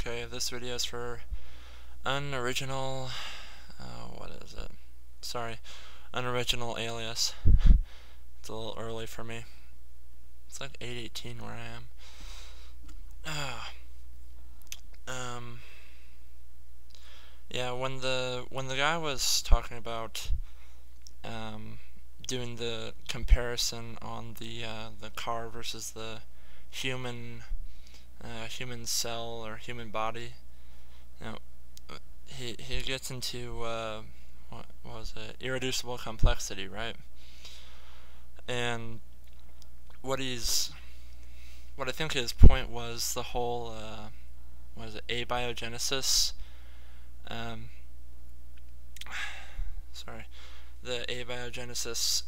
Okay, this video is for unoriginal, what is it? Sorry, unoriginal alias. It's a little early for me. It's like 8:18 where I am. Yeah, when the guy was talking about doing the comparison on the car versus the human cell or human body, you know, he gets into what was it? Irreducible complexity, right? And what I think his point was the whole what is it, abiogenesis? Sorry, the abiogenesis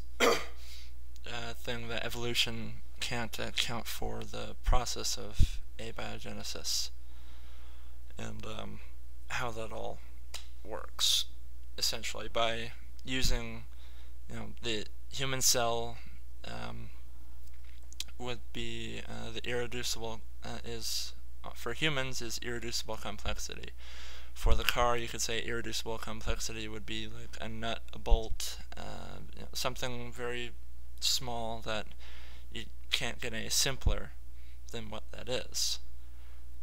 thing that evolution can't account for the process of abiogenesis, and how that all works essentially by using, the human cell would be the irreducible is for humans is irreducible complexity. For the car, you could say irreducible complexity would be like a nut, a bolt, something very small that you can't get any simpler than what that is.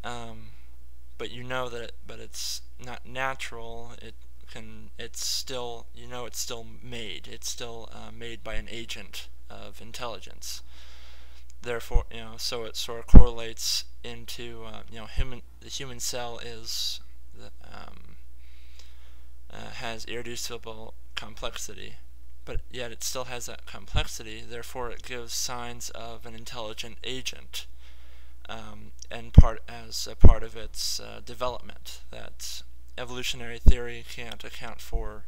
But you know that, but it's not natural. It's still, it's still made. It's still made by an agent of intelligence. Therefore, so it sort of correlates into, the human cell is has irreducible complexity, but yet it still has that complexity. Therefore, it gives signs of an intelligent agent, and as a part of its development that evolutionary theory can't account for.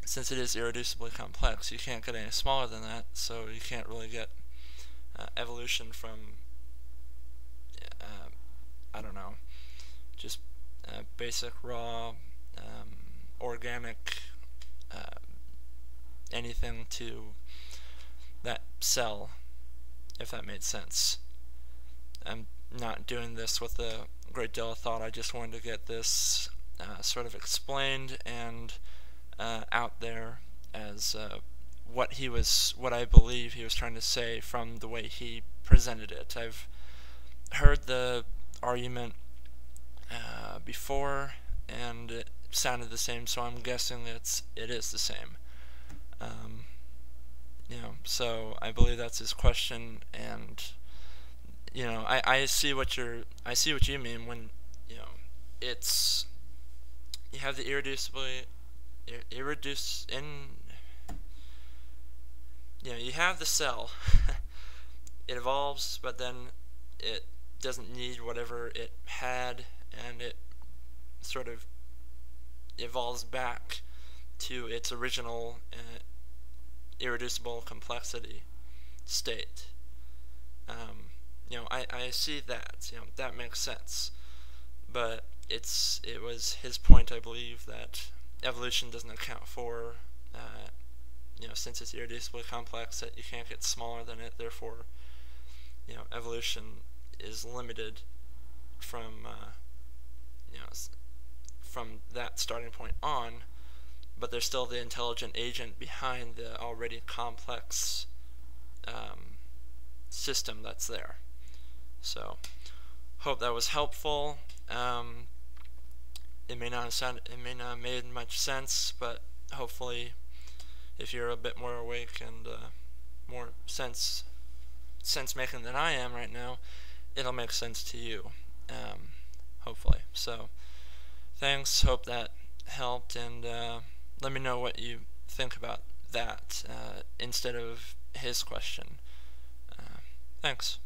Since it is irreducibly complex, you can't get any smaller than that, so you can't really get evolution from, I don't know, just basic, raw, organic, anything to that cell, if that made sense. I'm not doing this with a great deal of thought. I just wanted to get this sort of explained and out there as what I believe he was trying to say from the way he presented it. I've heard the argument before, and it sounded the same, so I'm guessing it is the same. So I believe that's his question, and I see what you mean when it's you have the you have the cell. It evolves, but then it doesn't need whatever it had, and it sort of evolves back to its original irreducible complexity state. I see that. That makes sense. But it was his point, I believe, that evolution doesn't account for, since it's irreducibly complex, that you can't get smaller than it. Therefore, evolution is limited from, from that starting point on. But there's still the intelligent agent behind the already complex system that's there. So, hope that was helpful. It may not have made much sense, but hopefully, if you're a bit more awake and more sense making than I am right now, it'll make sense to you. Hopefully. So, thanks. Hope that helped, and let me know what you think about that instead of his question. Thanks.